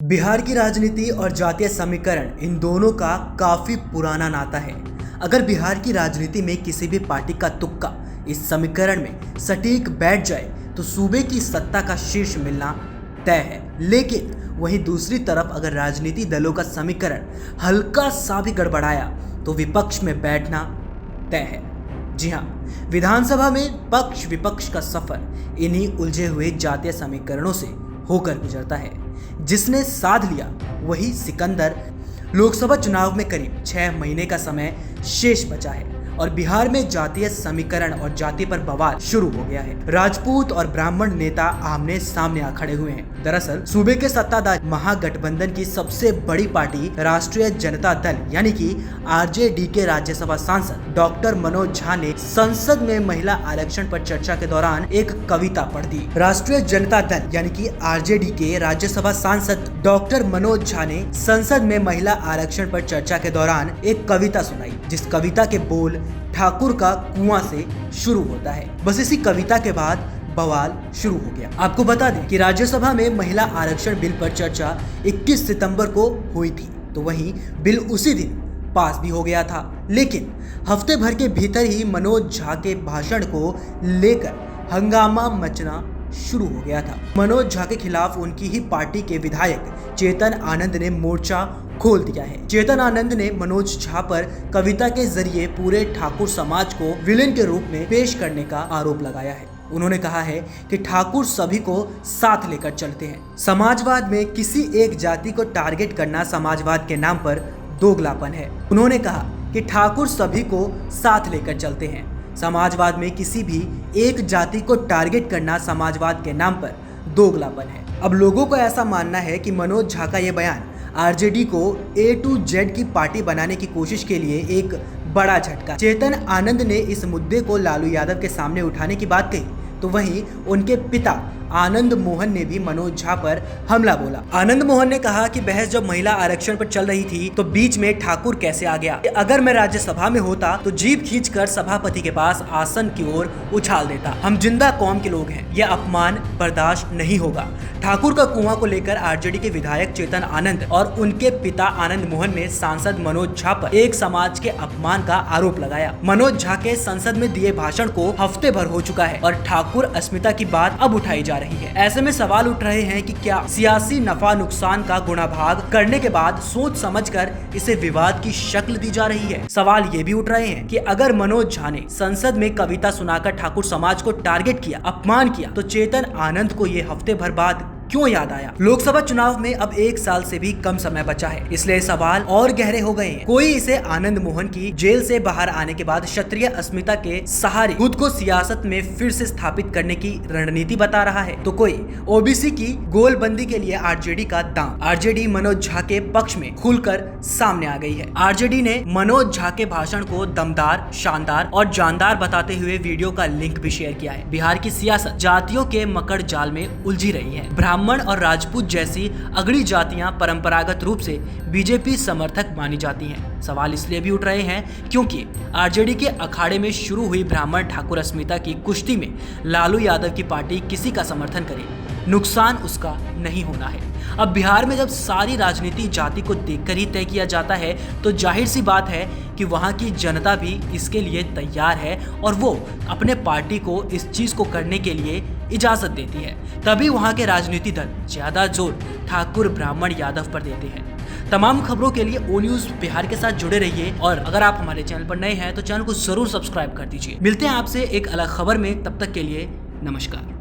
बिहार की राजनीति और जातीय समीकरण इन दोनों का काफी पुराना नाता है। अगर बिहार की राजनीति में किसी भी पार्टी का तुक्का इस समीकरण में सटीक बैठ जाए तो सूबे की सत्ता का शीर्ष मिलना तय है। लेकिन वहीं दूसरी तरफ अगर राजनीति दलों का समीकरण हल्का सा भी गड़बड़ाया तो विपक्ष में बैठना तय है। जी हाँ, विधानसभा में पक्ष विपक्ष का सफर इन्हीं उलझे हुए जातीय समीकरणों से होकर गुजरता है। जिसने साध लिया वही सिकंदर। लोकसभा चुनाव में करीब 6 महीने का समय शेष बचा है और बिहार में जातीय समीकरण और जाति पर बवाल शुरू हो गया है। राजपूत और ब्राह्मण नेता आमने सामने आ खड़े हुए हैं। दरअसल सूबे के सत्ताधारी महागठबंधन की सबसे बड़ी पार्टी राष्ट्रीय जनता दल यानी कि आरजेडी के राज्यसभा सांसद डॉक्टर मनोज झा ने संसद में महिला आरक्षण पर चर्चा के दौरान एक कविता पढ़ दी। राष्ट्रीय जनता दल यानी कि आरजेडी के राज्यसभा सांसद डॉक्टर मनोज झा ने संसद में महिला आरक्षण पर चर्चा के दौरान एक कविता सुनाई, जिस कविता के बोल ठाकुर का कुआं से शुरू होता है। बस इसी कविता के बाद बवाल शुरू हो गया। आपको बता दें कि राज्यसभा में महिला आरक्षण बिल पर चर्चा 21 सितंबर को हुई थी, तो वहीं बिल उसी दिन पास भी हो गया था। लेकिन हफ्ते भर के भीतर ही मनोज झा के भाषण को लेकर हंगामा मचना शुरू हो गया था। मनोज झा के खिलाफ उनकी ही पार्टी के विधायक चेतन आनंद ने मोर्चा खोल दिया है। चेतन आनंद ने मनोज झा पर कविता के जरिए पूरे ठाकुर समाज को विलेन के रूप में पेश करने का आरोप लगाया है। उन्होंने कहा है कि ठाकुर सभी को साथ लेकर चलते हैं। समाजवाद में किसी एक जाति को टारगेट करना समाजवाद के नाम पर दोगलापन है। उन्होंने कहा कि ठाकुर सभी को साथ लेकर चलते हैं। समाजवाद में किसी भी एक जाति को टारगेट करना समाजवाद के नाम पर दोगलापन है। अब लोगों को ऐसा मानना है कि मनोज झा का ये बयान आरजेडी को A to Z की पार्टी बनाने की कोशिश के लिए एक बड़ा झटका। चेतन आनंद ने इस मुद्दे को लालू यादव के सामने उठाने की बात कही, तो वहीं उनके पिता आनंद मोहन ने भी मनोज झा पर हमला बोला। आनंद मोहन ने कहा कि बहस जब महिला आरक्षण पर चल रही थी तो बीच में ठाकुर कैसे आ गया। अगर मैं राज्यसभा में होता तो जीप खींचकर सभापति के पास आसन की ओर उछाल देता। हम जिंदा कौम के लोग हैं, यह अपमान बर्दाश्त नहीं होगा। ठाकुर का कुआं को लेकर आरजेडी के विधायक चेतन आनंद और उनके पिता आनंद मोहन ने सांसद मनोज झा पर एक समाज के अपमान का आरोप लगाया। मनोज झा के संसद में दिए भाषण को हफ्ते भर हो चुका है और ठाकुर अस्मिता की बात अब उठाई जा रही है। ऐसे में सवाल उठ रहे हैं कि क्या सियासी नफा नुकसान का गुणा भाग करने के बाद सोच समझकर इसे विवाद की शक्ल दी जा रही है। सवाल ये भी उठ रहे हैं कि अगर मनोज झा ने संसद में कविता सुनाकर ठाकुर समाज को टारगेट किया, अपमान किया, तो चेतन आनंद को ये हफ्ते भर बाद क्यों याद आया। लोकसभा चुनाव में अब 1 साल से भी कम समय बचा है, इसलिए सवाल और गहरे हो गए हैं। कोई इसे आनंद मोहन की जेल से बाहर आने के बाद क्षत्रिय अस्मिता के सहारे खुद को सियासत में फिर से स्थापित करने की रणनीति बता रहा है, तो कोई ओबीसी की गोलबंदी के लिए आरजेडी का दांव। आरजेडी मनोज झा के पक्ष में खुलकर सामने आ गई है। आरजेडी ने मनोज झा के भाषण को दमदार, शानदार और जानदार बताते हुए वीडियो का लिंक भी शेयर किया है। बिहार की सियासत जातियों के मकड़ जाल में उलझी रही है। ब्राह्मण और राजपूत जैसी अगड़ी जातियां परंपरागत रूप से बीजेपी समर्थक मानी जाती हैं। सवाल इसलिए भी उठ रहे हैं क्योंकि आरजेडी के अखाड़े में शुरू हुई ब्राह्मण ठाकुर अस्मिता की कुश्ती में लालू यादव की पार्टी किसी का समर्थन करे, नुकसान उसका नहीं होना है। अब बिहार में जब सारी राजनीति जाति को देखकर ही तय किया जाता है तो जाहिर सी बात है कि वहां की जनता भी इसके लिए तैयार है और वो अपने पार्टी को इस चीज को करने के लिए इजाजत देती है। तभी वहां के राजनीति दल ज्यादा जोर ठाकुर ब्राह्मण यादव पर देते हैं। तमाम खबरों के लिए ओ न्यूज बिहार के साथ जुड़े रहिए और अगर आप हमारे चैनल पर नए हैं तो चैनल को जरूर सब्सक्राइब कर दीजिए। मिलते हैं आपसे एक अलग खबर में, तब तक के लिए नमस्कार।